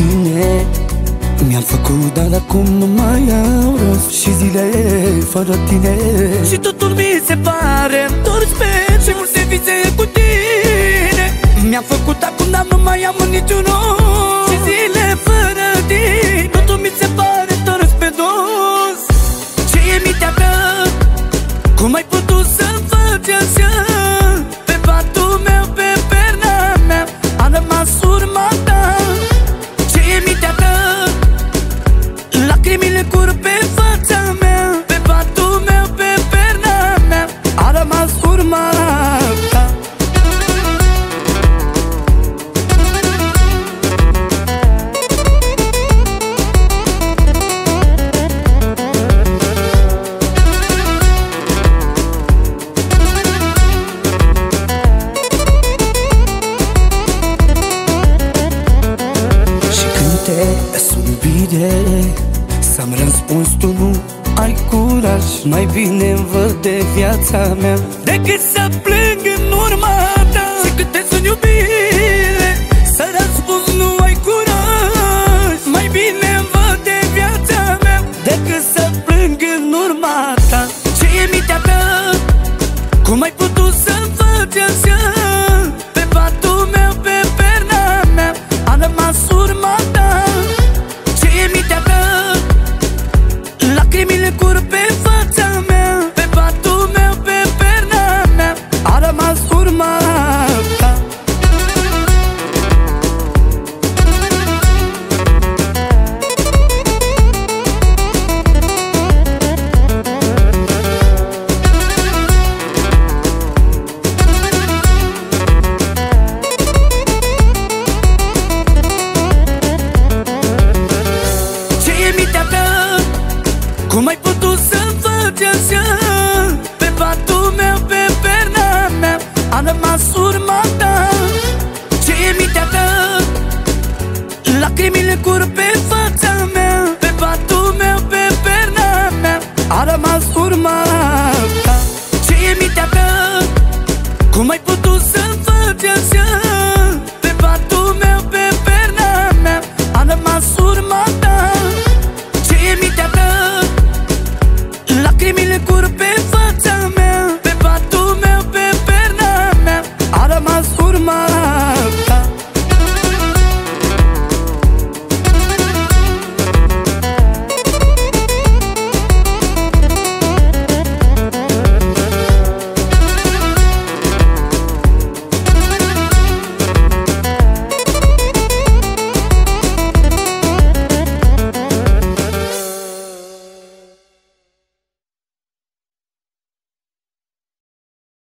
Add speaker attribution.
Speaker 1: tine mi-am făcut, dar acum nu mai au rost. Și zile fără tine
Speaker 2: și totul mi se pare întorspet. Și multe vise cu tine mi-am făcut acum, dar nu mai am niciun rost. Și zile fără tine totul mi se pare întors pe dos. Ce e mintea ta? Cum ai putut să-mi faci așa? Pe patul meu, pe perna mea a rămas urma ta. Ce e mintea ta? Lacrimile curg pe fața mea. Pe patul meu, pe perna mea a rămas urma ta.
Speaker 1: Sunt bine să-mi răspuns, tu nu ai curaj. Mai bine-mi văd de viața mea
Speaker 2: decât să plâng în urma ta. Și câte sunt iubire, să răspuns, nu ai curaj. Mai bine-mi văd de viața mea decât să plâng în urma ta. Ce e mintea ta? Cum ai putut să-mi faci așa? Pe patul meu, pe perna mea a rămas urma ta. Lacrimile curg pe fața mea. Pe patul meu, pe perna mea a rămas urma ta. Ce e mintea ta? Cum ai putut să-mi faci așa? Pe patul meu, pe perna mea a rămas urma ta. Ce e mintea ta? Lacrimile curg pe fața mea.